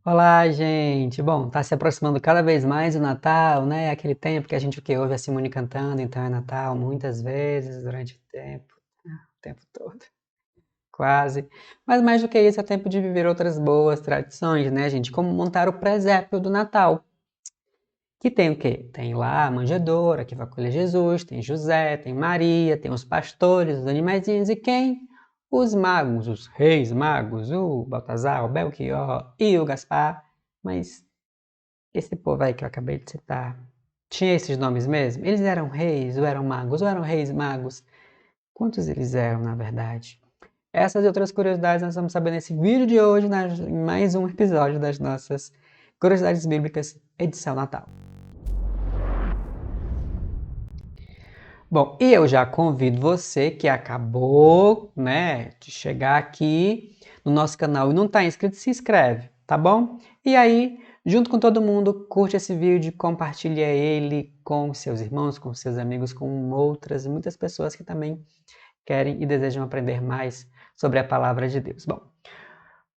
Olá, gente! Bom, tá se aproximando cada vez mais o Natal, né? Aquele tempo que a gente ouve a Simone cantando, então é Natal muitas vezes durante o tempo todo, quase. Mas mais do que isso, é tempo de viver outras boas tradições, né, gente? Como montar o presépio do Natal, que tem o quê? Tem lá a manjedoura, que vai acolher Jesus, tem José, tem Maria, tem os pastores, os animaizinhos, e quem? Os magos, os reis magos, o Baltazar, o Belchior e o Gaspar. Mas esse povo aí que eu acabei de citar, tinha esses nomes mesmo? Eles eram reis ou eram magos? Ou eram reis magos? Quantos eles eram, na verdade? Essas e outras curiosidades nós vamos saber nesse vídeo de hoje, em mais um episódio das nossas Curiosidades Bíblicas, edição Natal. Bom, e eu já convido você que acabou, né, de chegar aqui no nosso canal e não está inscrito, se inscreve, tá bom? E aí, junto com todo mundo, curte esse vídeo, compartilha ele com seus irmãos, com seus amigos, com outras e muitas pessoas que também querem e desejam aprender mais sobre a palavra de Deus. Bom,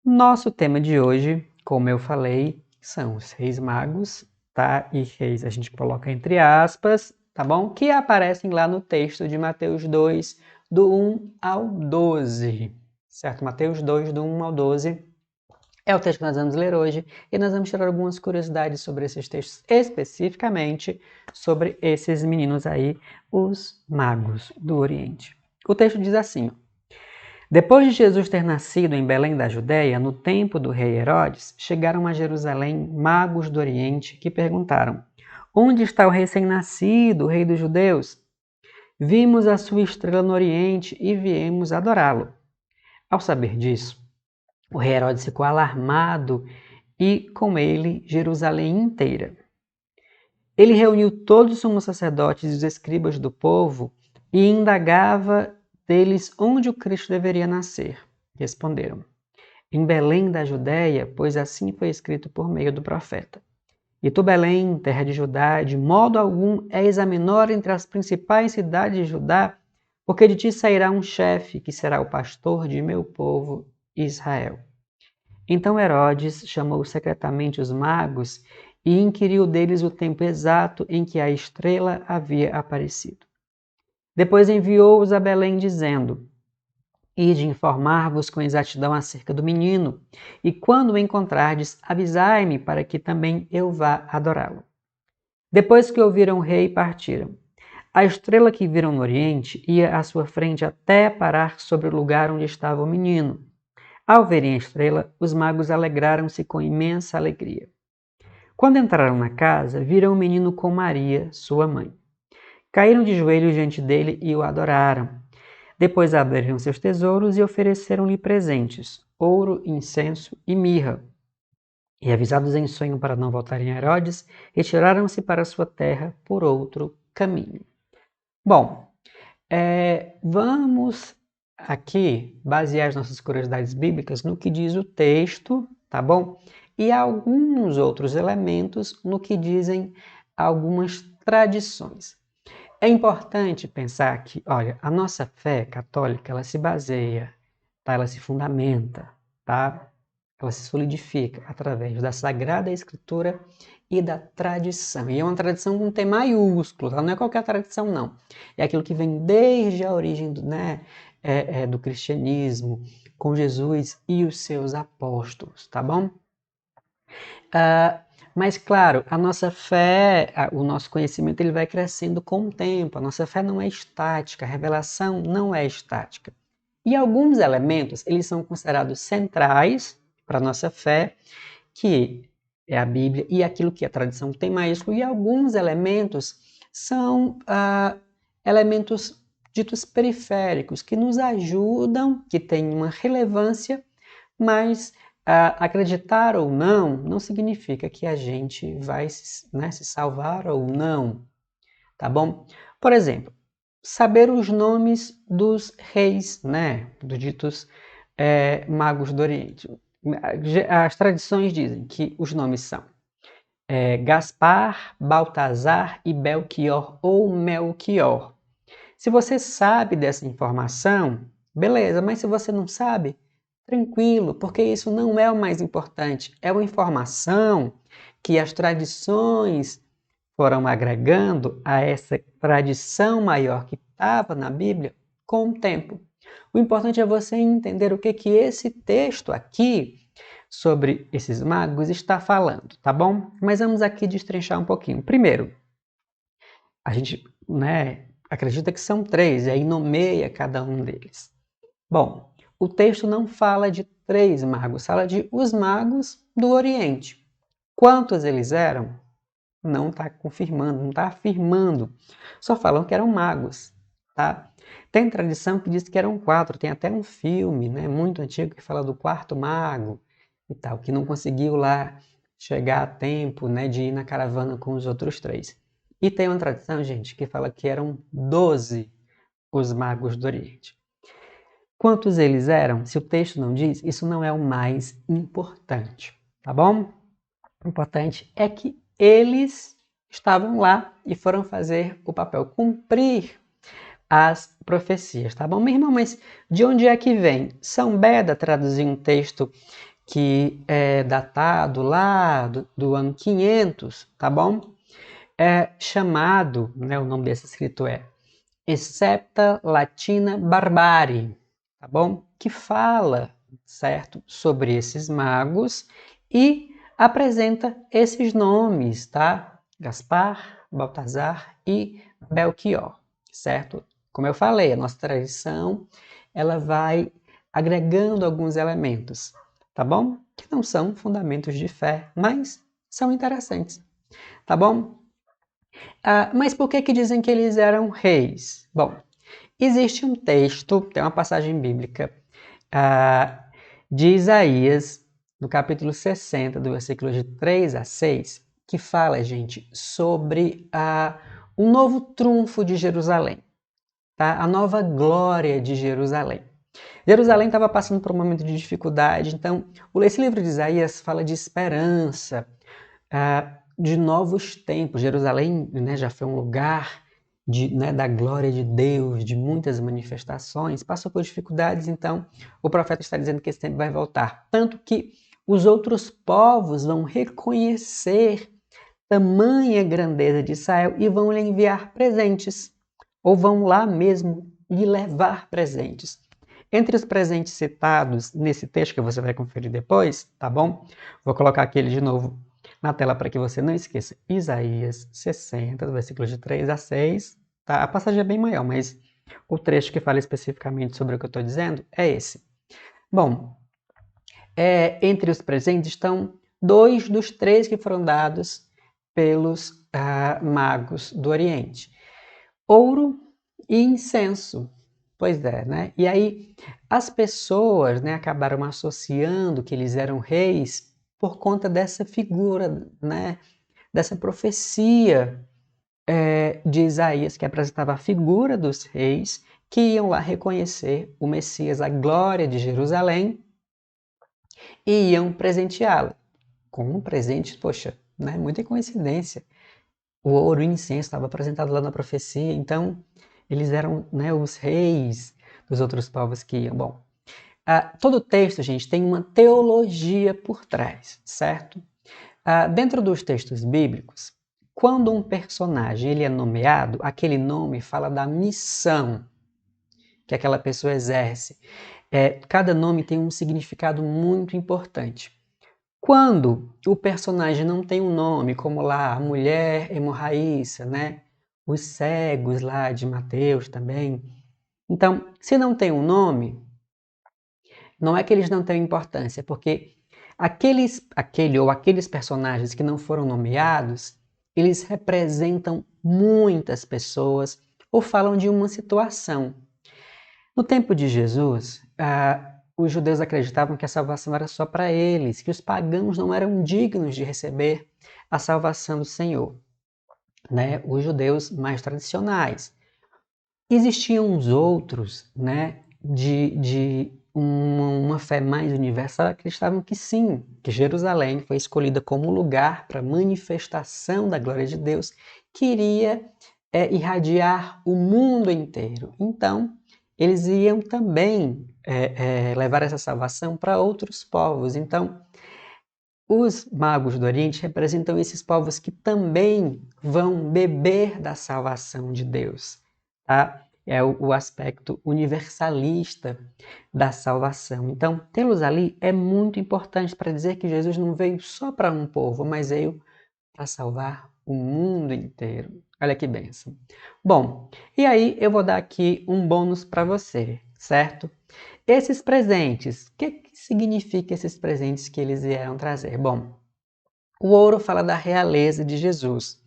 nosso tema de hoje, como eu falei, são os reis magos, tá? E reis a gente coloca entre aspas, tá bom? Que aparecem lá no texto de Mateus 2, do 1 ao 12, certo? Mateus 2, do 1 ao 12 é o texto que nós vamos ler hoje e nós vamos tirar algumas curiosidades sobre esses textos, especificamente sobre esses meninos aí, os magos do Oriente. O texto diz assim: depois de Jesus ter nascido em Belém da Judéia, no tempo do rei Herodes, chegaram a Jerusalém magos do Oriente que perguntaram: onde está o recém-nascido, o rei dos judeus? Vimos a sua estrela no Oriente e viemos adorá-lo. Ao saber disso, o rei Herodes ficou alarmado e, com ele, Jerusalém inteira. Ele reuniu todos os sumos sacerdotes e os escribas do povo e indagava deles onde o Cristo deveria nascer. Responderam: em Belém da Judéia, pois assim foi escrito por meio do profeta. E tu, Belém, terra de Judá, de modo algum és a menor entre as principais cidades de Judá, porque de ti sairá um chefe que será o pastor de meu povo Israel. Então Herodes chamou secretamente os magos e inquiriu deles o tempo exato em que a estrela havia aparecido. Depois enviou-os a Belém, dizendo: ide informar-vos com exatidão acerca do menino, e quando o encontrardes, avisai-me para que também eu vá adorá-lo. Depois que ouviram o rei, partiram. A estrela que viram no oriente ia à sua frente até parar sobre o lugar onde estava o menino. Ao verem a estrela, os magos alegraram-se com imensa alegria. Quando entraram na casa, viram o menino com Maria, sua mãe. Caíram de joelhos diante dele e o adoraram. Depois abriram seus tesouros e ofereceram-lhe presentes, ouro, incenso e mirra. E avisados em sonho para não voltarem a Herodes, retiraram-se para sua terra por outro caminho. Bom, vamos aqui basear as nossas curiosidades bíblicas no que diz o texto, tá bom? E alguns outros elementos no que dizem algumas tradições. É importante pensar que, olha, a nossa fé católica, ela se baseia, tá? Ela se fundamenta, tá? Ela se solidifica através da Sagrada Escritura e da tradição. E é uma tradição com T maiúsculo, tá? Não é qualquer tradição, não. É aquilo que vem desde a origem do, né, do cristianismo, com Jesus e os seus apóstolos, tá bom? Mas, claro, a nossa fé, o nosso conhecimento, ele vai crescendo com o tempo. A nossa fé não é estática, a revelação não é estática. E alguns elementos, eles são considerados centrais para a nossa fé, que é a Bíblia e aquilo que a tradição tem maiúsculo, e alguns elementos são elementos ditos periféricos, que nos ajudam, que têm uma relevância, mas acreditar ou não significa que a gente vai se salvar ou não, tá bom? Por exemplo, saber os nomes dos reis, né, dos ditos magos do Oriente. As tradições dizem que os nomes são Gaspar, Baltazar e Belchior ou Melchior. Se você sabe dessa informação, beleza, mas se você não sabe, tranquilo, porque isso não é o mais importante. É uma informação que as tradições foram agregando a essa tradição maior que estava na Bíblia com o tempo. O importante é você entender o que esse texto aqui sobre esses magos está falando, tá bom? Mas vamos aqui destrinchar um pouquinho. Primeiro, a gente, acredita que são 3, e aí nomeia cada um deles. Bom, o texto não fala de 3 magos, fala de os magos do Oriente. Quantos eles eram? Não está confirmando, não está afirmando. Só falam que eram magos, tá? Tem tradição que diz que eram 4, tem até um filme, muito antigo que fala do quarto mago e tal, que não conseguiu lá chegar a tempo, de ir na caravana com os outros 3. E tem uma tradição, gente, que fala que eram 12 os magos do Oriente. Quantos eles eram? Se o texto não diz, isso não é o mais importante, tá bom? O importante é que eles estavam lá e foram fazer o papel, cumprir as profecias, tá bom? Meu irmão, mas de onde é que vem? São Beda traduziu um texto que é datado lá do ano 500, tá bom? É chamado, o nome desse escrito é Scepta Latina Barbari, tá bom? Que fala, certo, sobre esses magos e apresenta esses nomes, tá? Gaspar, Baltazar e Belchior, certo? Como eu falei, a nossa tradição, ela vai agregando alguns elementos, tá bom? Que não são fundamentos de fé, mas são interessantes, tá bom? Mas por que dizem que eles eram reis? Bom, existe um texto, tem uma passagem bíblica de Isaías, no capítulo 60, do versículo de 3 a 6, que fala, gente, sobre um novo trunfo de Jerusalém, tá? A nova glória de Jerusalém. Jerusalém estava passando por um momento de dificuldade, então esse livro de Isaías fala de esperança, de novos tempos. Jerusalém, já foi um lugar da glória de Deus, de muitas manifestações, passou por dificuldades, então o profeta está dizendo que esse tempo vai voltar. Tanto que os outros povos vão reconhecer tamanha grandeza de Israel e vão lhe enviar presentes, ou vão lá mesmo lhe levar presentes. Entre os presentes citados nesse texto, que você vai conferir depois, tá bom? Vou colocar aqui ele de novo na tela para que você não esqueça. Isaías 60, do versículo de 3 a 6. Tá? A passagem é bem maior, mas o trecho que fala especificamente sobre o que eu estou dizendo é esse. Bom, entre os presentes estão 2 dos 3 que foram dados pelos magos do Oriente. Ouro e incenso. Pois é, né? E aí as pessoas acabaram associando que eles eram reis por conta dessa figura, dessa profecia de Isaías, que apresentava a figura dos reis que iam lá reconhecer o Messias, a glória de Jerusalém, e iam presenteá-lo com um presente, poxa, muita coincidência. O ouro e o incenso estava apresentado lá na profecia, então eles eram os reis dos outros povos que iam. Bom, todo texto, gente, tem uma teologia por trás, certo? Dentro dos textos bíblicos, quando um personagem ele é nomeado, aquele nome fala da missão que aquela pessoa exerce. Cada nome tem um significado muito importante. Quando o personagem não tem um nome, como lá a mulher hemorraíça, os cegos lá de Mateus também. Então, se não tem um nome, não é que eles não têm importância, porque aqueles personagens que não foram nomeados, eles representam muitas pessoas ou falam de uma situação. No tempo de Jesus, os judeus acreditavam que a salvação era só para eles, que os pagãos não eram dignos de receber a salvação do Senhor. Os judeus mais tradicionais. Existiam os outros, de uma fé mais universal, acreditavam que sim, que Jerusalém foi escolhida como lugar para manifestação da glória de Deus, que iria irradiar o mundo inteiro. Então, eles iam também levar essa salvação para outros povos. Então, os magos do Oriente representam esses povos que também vão beber da salvação de Deus, tá? É o aspecto universalista da salvação. Então, tê-los ali é muito importante para dizer que Jesus não veio só para um povo, mas veio para salvar o mundo inteiro. Olha que bênção. Bom, e aí eu vou dar aqui um bônus para você, certo? Esses presentes, o que significa esses presentes que eles vieram trazer? Bom, o ouro fala da realeza de Jesus.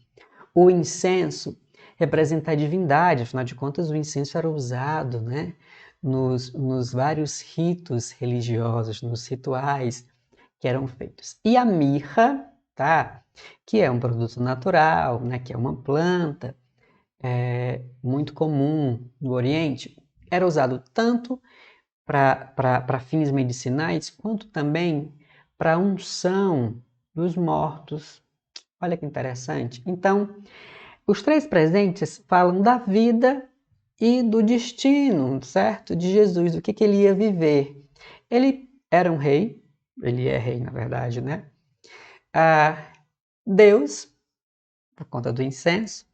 O incenso representa a divindade, afinal de contas, o incenso era usado, né, nos vários ritos religiosos, nos rituais que eram feitos. E a mirra, tá, que é um produto natural, né, que é uma planta muito comum no Oriente, era usado tanto para fins medicinais, quanto também para unção dos mortos. Olha que interessante. Então, os três presentes falam da vida e do destino, certo? De Jesus, do que ele ia viver. Ele era um rei, ele é rei, na verdade, né? Deus, por conta do incenso,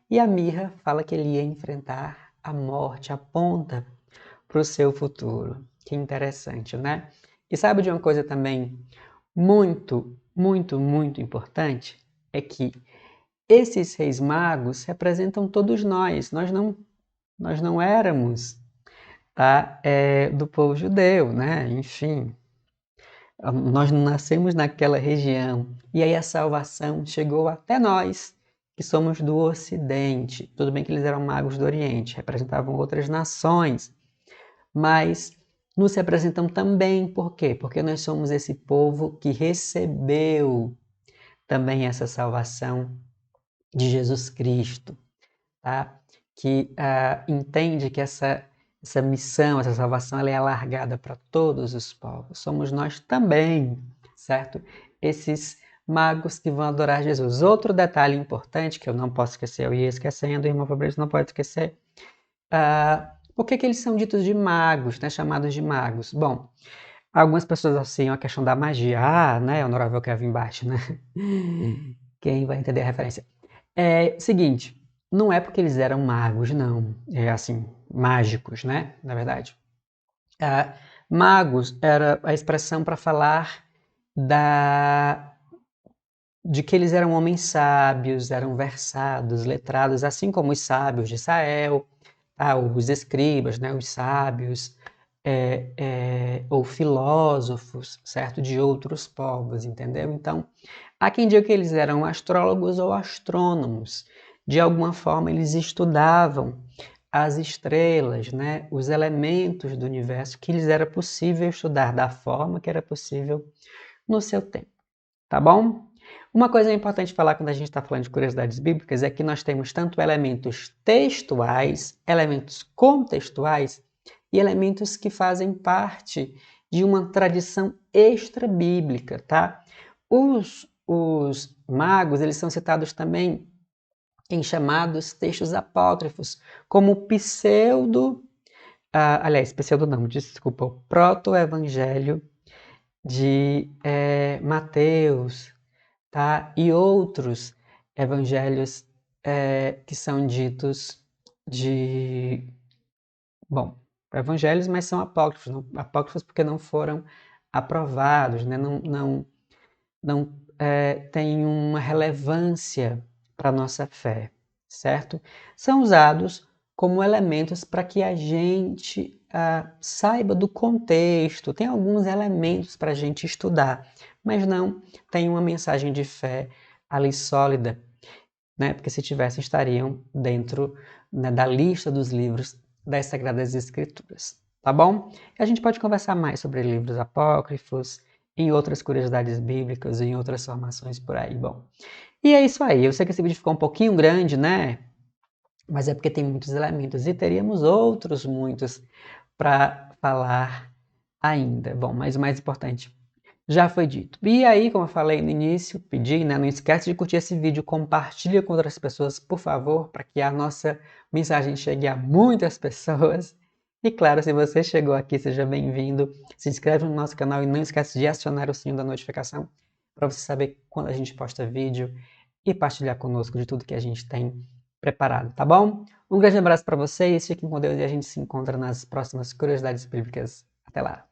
e a mirra fala que ele ia enfrentar a morte, aponta para o seu futuro. Que interessante, né? E sabe de uma coisa também muito, muito, muito importante? É que esses reis magos representam todos nós. Nós não éramos, tá, do povo judeu, né? Enfim, nós não nascemos naquela região. E aí a salvação chegou até nós, que somos do Ocidente. Tudo bem que eles eram magos do Oriente, representavam outras nações, mas nos representam também. Por quê? Porque nós somos esse povo que recebeu também essa salvação de Jesus Cristo, tá? Que entende que essa missão, essa salvação, ela é alargada para todos os povos. Somos nós também, certo? Esses magos que vão adorar Jesus. Outro detalhe importante que eu não posso esquecer, eu ia esquecendo, o irmão Fabrício não pode esquecer. Por que eles são ditos de magos, né? Chamados de magos? Bom, algumas pessoas associam a questão da magia, né? Honorável Kevin Bart, né? Quem vai entender a referência? É seguinte, não é porque eles eram magos, não. É assim, mágicos, né? Na verdade. Magos era a expressão para falar de que eles eram homens sábios, eram versados, letrados, assim como os sábios de Israel, os escribas, né? Os sábios, ou filósofos, certo? De outros povos, entendeu? Então, há quem diga que eles eram astrólogos ou astrônomos. De alguma forma, eles estudavam as estrelas, né? Os elementos do universo que lhes era possível estudar da forma que era possível no seu tempo. Tá bom? Uma coisa importante falar quando a gente está falando de curiosidades bíblicas é que nós temos tanto elementos textuais, elementos contextuais e elementos que fazem parte de uma tradição extra-bíblica, tá? Os magos, eles são citados também em chamados textos apócrifos, como o pseudo não, desculpa, o proto-evangelho de Mateus, tá? E outros evangelhos que são ditos evangelhos, mas são apócrifos, apócrifos porque não foram aprovados, né? Não têm uma relevância para a nossa fé, certo? São usados como elementos para que a gente saiba do contexto, tem alguns elementos para a gente estudar, mas não tem uma mensagem de fé ali sólida, né? Porque se tivessem, estariam dentro, né, da lista dos livros das Sagradas Escrituras, tá bom? E a gente pode conversar mais sobre livros apócrifos, em outras curiosidades bíblicas, em outras formações por aí, bom. E é isso aí, eu sei que esse vídeo ficou um pouquinho grande, né? Mas é porque tem muitos elementos e teríamos outros muitos para falar ainda. Bom, mas o mais importante já foi dito. E aí, como eu falei no início, pedi, né? Não esquece de curtir esse vídeo, compartilha com outras pessoas, por favor, para que a nossa mensagem chegue a muitas pessoas. E claro, se você chegou aqui, seja bem-vindo. Se inscreve no nosso canal e não esquece de acionar o sininho da notificação para você saber quando a gente posta vídeo e partilhar conosco de tudo que a gente tem preparado, tá bom? Um grande abraço para vocês, fiquem com Deus e a gente se encontra nas próximas curiosidades bíblicas. Até lá!